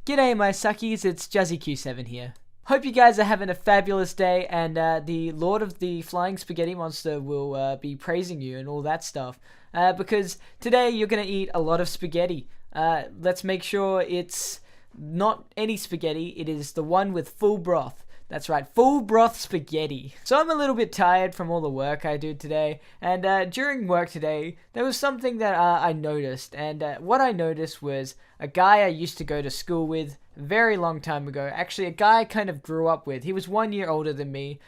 G'day my suckies, it's JuzzyQ7 here. Hope you guys are having a fabulous day, and the Lord of the Flying Spaghetti Monster will be praising you and all that stuff. Because today you're going to eat a lot of spaghetti. Let's make sure it's not any spaghetti, it is the one with full broth. That's right, full broth spaghetti. So I'm a little bit tired from all the work I did today, and during work today, there was something that I noticed, and what I noticed was a guy I used to go to school with a very long time ago. Actually, a guy I kind of grew up with. He was 1 year older than me.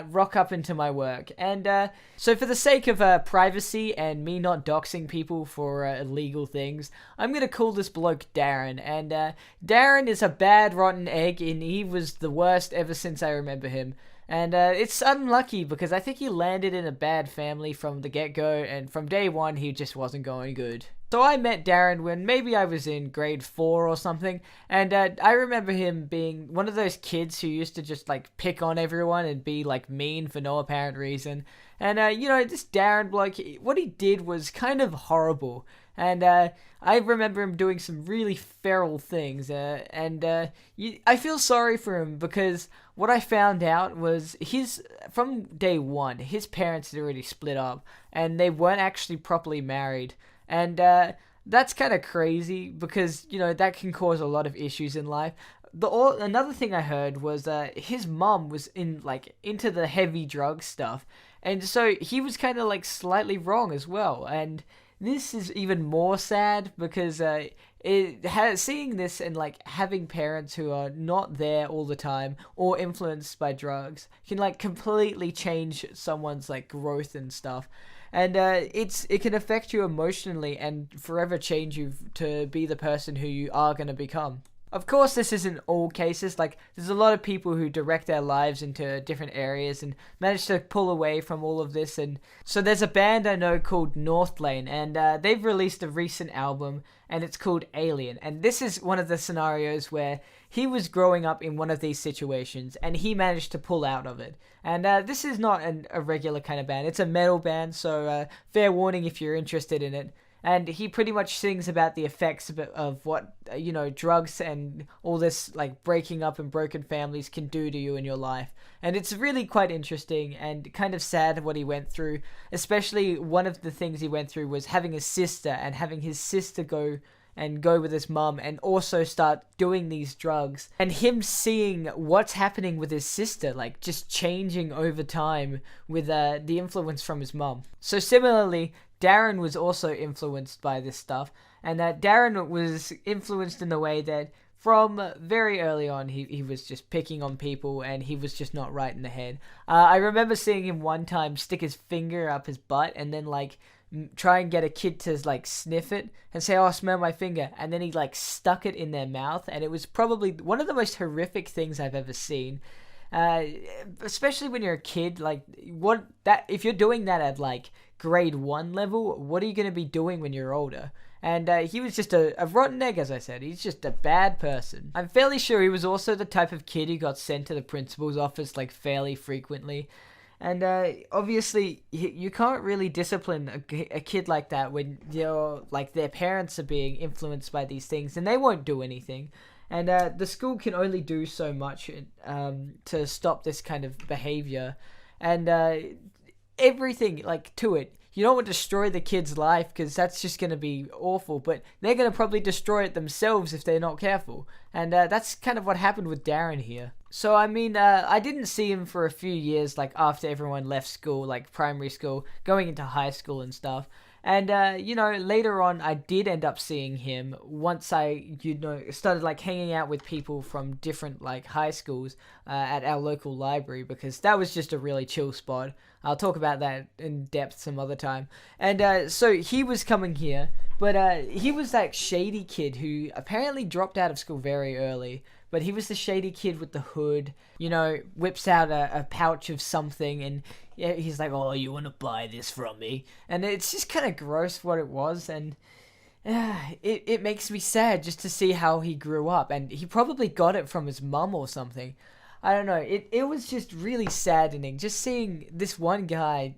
Rock up into my work. And so for the sake of privacy and me not doxing people for illegal things, I'm going to call this bloke Darren. And Darren is a bad rotten egg, and he was the worst ever since I remember him. And it's unlucky because I think he landed in a bad family from the get-go, and from day one he just wasn't going good. So I met Darren when maybe I was in grade 4 or something, and I remember him being one of those kids who used to just like pick on everyone and be like mean for no apparent reason. And this Darren bloke, what he did was kind of horrible. And I remember him doing some really feral things, I feel sorry for him because what I found out was from day one, his parents had already split up, and they weren't actually properly married. And that's kind of crazy because, that can cause a lot of issues in life. Another thing I heard was his mum was into the heavy drug stuff, and so he was kind of slightly wrong as well. And this is even more sad because seeing this and having parents who are not there all the time or influenced by drugs can completely change someone's growth and stuff. And it can affect you emotionally and forever change you to be the person who you are going to become. Of course, this isn't all cases. There's a lot of people who direct their lives into different areas and manage to pull away from all of this. And so there's a band I know called Northlane, and they've released a recent album, and it's called Alien. And this is one of the scenarios where he was growing up in one of these situations, and he managed to pull out of it. And this is not a regular kind of band. It's a metal band, so fair warning if you're interested in it. And he pretty much sings about the effects of what, drugs and all this, breaking up and broken families can do to you in your life. And it's really quite interesting and kind of sad what he went through. Especially one of the things he went through was having a sister and having his sister go with his mum and also start doing these drugs. And him seeing what's happening with his sister, just changing over time with the influence from his mum. So similarly, Darren was also influenced by this stuff, and that Darren was influenced in the way that from very early on he was just picking on people and he was just not right in the head. I remember seeing him one time stick his finger up his butt and then try and get a kid to sniff it and say, "Oh, smell my finger," and then he stuck it in their mouth, and it was probably one of the most horrific things I've ever seen. Especially when you're a kid, if you're doing that at grade 1 level, what are you going to be doing when you're older? And he was just a rotten egg, as I said. He's just a bad person. I'm fairly sure he was also the type of kid who got sent to the principal's office fairly frequently. And obviously, you can't really discipline a kid like that when their parents are being influenced by these things, and they won't do anything. And the school can only do so much to stop this kind of behavior. And everything to it. You don't want to destroy the kid's life because that's just going to be awful, but they're going to probably destroy it themselves if they're not careful. And that's kind of what happened with Darren here. So, I didn't see him for a few years, after everyone left school, primary school, going into high school and stuff. And, later on, I did end up seeing him once I, started, hanging out with people from different, high schools at our local library, because that was just a really chill spot. I'll talk about that in depth some other time. And, so he was coming here, but he was that shady kid who apparently dropped out of school very early. But he was the shady kid with the hood, whips out a pouch of something, and he's like, "Oh, you want to buy this from me?" And it's just kind of gross what it was, and it makes me sad just to see how he grew up. And he probably got it from his mum or something. I don't know. It was just really saddening, just seeing this one guy,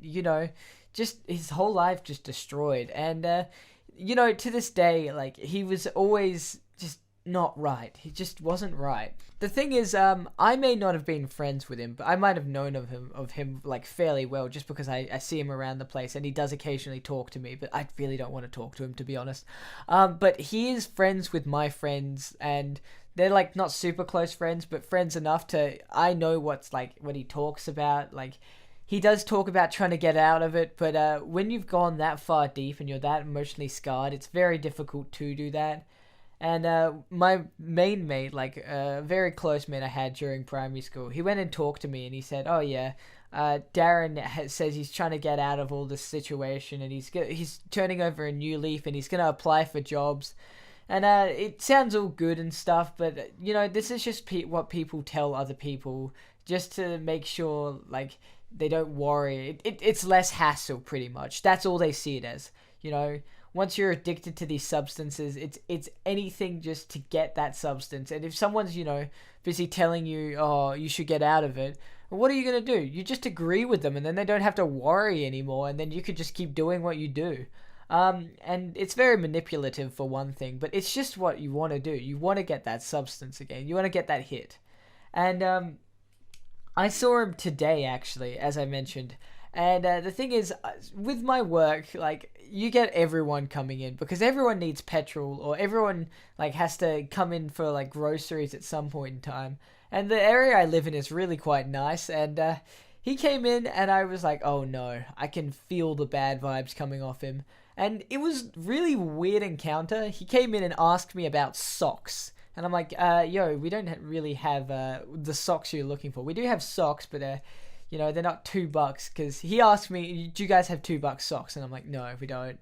just his whole life just destroyed. And, to this day, he was always just not right. He just wasn't right. The thing is, I may not have been friends with him, but I might have known of him like fairly well, just because I see him around the place, and he does occasionally talk to me. But I really don't want to talk to him, to be honest. But he is friends with my friends, and they're like not super close friends, but friends enough to I know what's like what he talks about. Like he does talk about trying to get out of it, but when you've gone that far deep and you're that emotionally scarred, it's very difficult to do that. And my main mate, like a very close mate I had during primary school, he went and talked to me and he said, "Oh yeah, Darren says he's trying to get out of all this situation and he's turning over a new leaf and he's gonna apply for jobs." And it sounds all good and stuff, but this is just what people tell other people just to make sure like they don't worry. It's less hassle, pretty much. That's all they see it as. Once you're addicted to these substances, it's anything just to get that substance. And if someone's busy telling you, "Oh, you should get out of it," what are you gonna do? You just agree with them, and then they don't have to worry anymore, and then you could just keep doing what you do. And it's very manipulative for one thing, but it's just what you want to do. You want to get that substance again. You want to get that hit. And I saw him today, actually, as I mentioned. And the thing is, with my work, like, you get everyone coming in because everyone needs petrol, or everyone like has to come in for like groceries at some point in time. And the area I live in is really quite nice. And he came in, and I was like, "Oh no, I can feel the bad vibes coming off him." And it was really weird encounter. He came in and asked me about socks. And I'm like, "Yo, we don't really have the socks you're looking for. We do have socks, but they're not $2." Because he asked me, "Do you guys have $2 socks?" And I'm like, "No, we don't."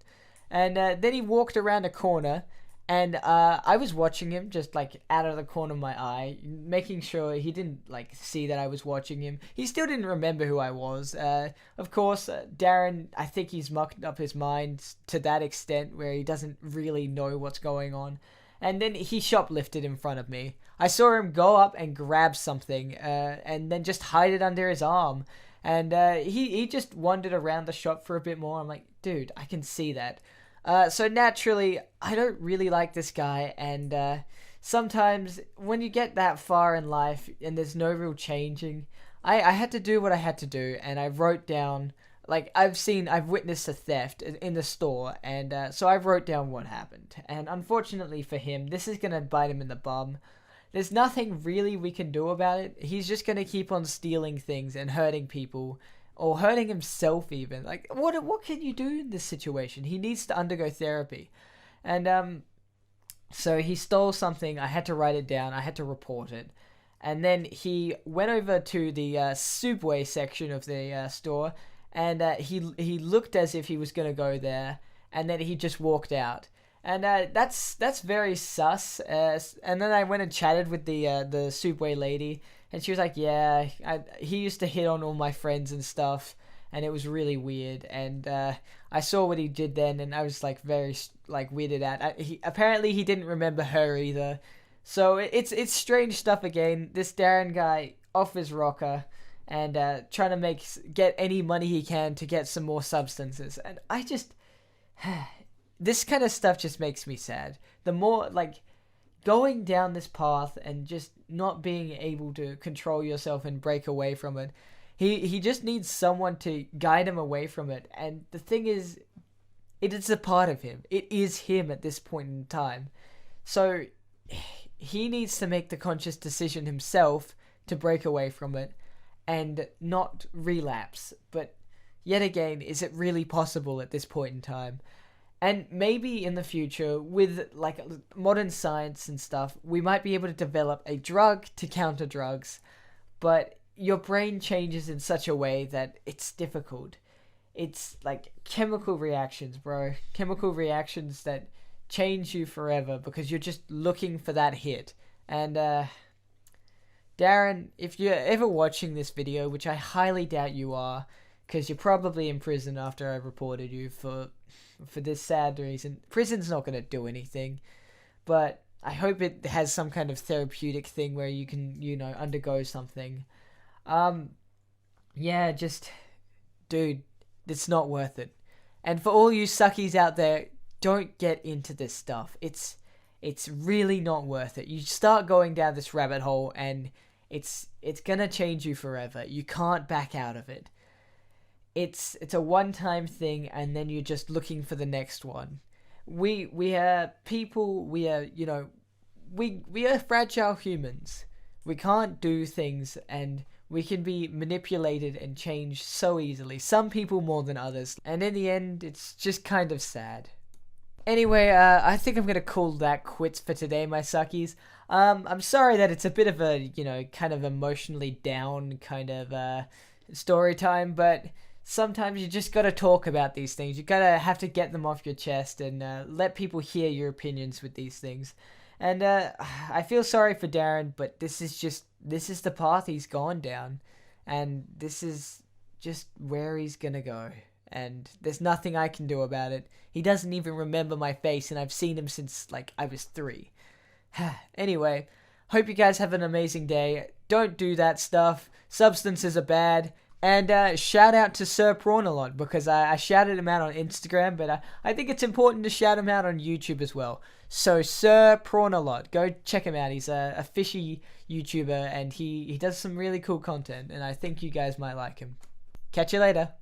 And then he walked around a corner, and I was watching him just like out of the corner of my eye, making sure he didn't like see that I was watching him. He still didn't remember who I was. Of course, Darren, I think he's mucked up his mind to that extent where he doesn't really know what's going on. And then he shoplifted in front of me. I saw him go up and grab something, and then just hide it under his arm. And he just wandered around the shop for a bit more. I'm like, "Dude, I can see that." So naturally, I don't really like this guy. And sometimes when you get that far in life and there's no real changing, I had to do what I had to do. And I wrote down, like, I've witnessed a theft in the store, and so I wrote down what happened. And unfortunately for him, this is gonna bite him in the bum. There's nothing really we can do about it. He's just gonna keep on stealing things and hurting people, or hurting himself even. Like, what can you do in this situation? He needs to undergo therapy. And so he stole something. I had to write it down. I had to report it. And then he went over to the Subway section of the store, and he looked as if he was gonna go there, and then he just walked out. And that's very sus. And then I went and chatted with the Subway lady, and she was like, "Yeah, he used to hit on all my friends and stuff, and it was really weird." And I saw what he did then, and I was like very like weirded out. Apparently he didn't remember her either. So it's strange stuff again. This Darren guy off his rocker, and trying to get any money he can to get some more substances. And I just this kind of stuff just makes me sad. The more like going down this path and just not being able to control yourself and break away from it. He just needs someone to guide him away from it. And the thing is, it is a part of him. It is him at this point in time. So he needs to make the conscious decision himself to break away from it and not relapse. But yet again, is it really possible at this point in time? And maybe in the future, with like modern science and stuff, we might be able to develop a drug to counter drugs. But your brain changes in such a way that it's difficult. It's like chemical reactions, bro. Chemical reactions that change you forever because you're just looking for that hit. And Darren, if you're ever watching this video, which I highly doubt you are, because you're probably in prison after I reported you for this sad reason. Prison's not going to do anything, but I hope it has some kind of therapeutic thing where you can, undergo something. Yeah, just, dude, it's not worth it. And for all you suckies out there, don't get into this stuff. It's it's really not worth it. You start going down this rabbit hole, and it's gonna change you forever. You can't back out of it. It's a one-time thing, and then you're just looking for the next one. We are people. We are we are fragile humans. We can't do things, and we can be manipulated and changed so easily. Some people more than others, and in the end, it's just kind of sad. Anyway, I think I'm gonna call that quits for today, my suckies. I'm sorry that it's a bit of a, kind of emotionally down kind of story time, but sometimes you just gotta talk about these things. You gotta have to get them off your chest and let people hear your opinions with these things. And I feel sorry for Darren, but this is the path he's gone down, and this is just where he's gonna go. And there's nothing I can do about it. He doesn't even remember my face, and I've seen him since like I was 3. Anyway, hope you guys have an amazing day. Don't do that stuff. Substances are bad. And shout out to Sir Prawn a lot, because I shouted him out on Instagram, but I think it's important to shout him out on YouTube as well. So Sir Prawn a lot, go check him out. He's a fishy YouTuber, and he does some really cool content, and I think you guys might like him. Catch you later.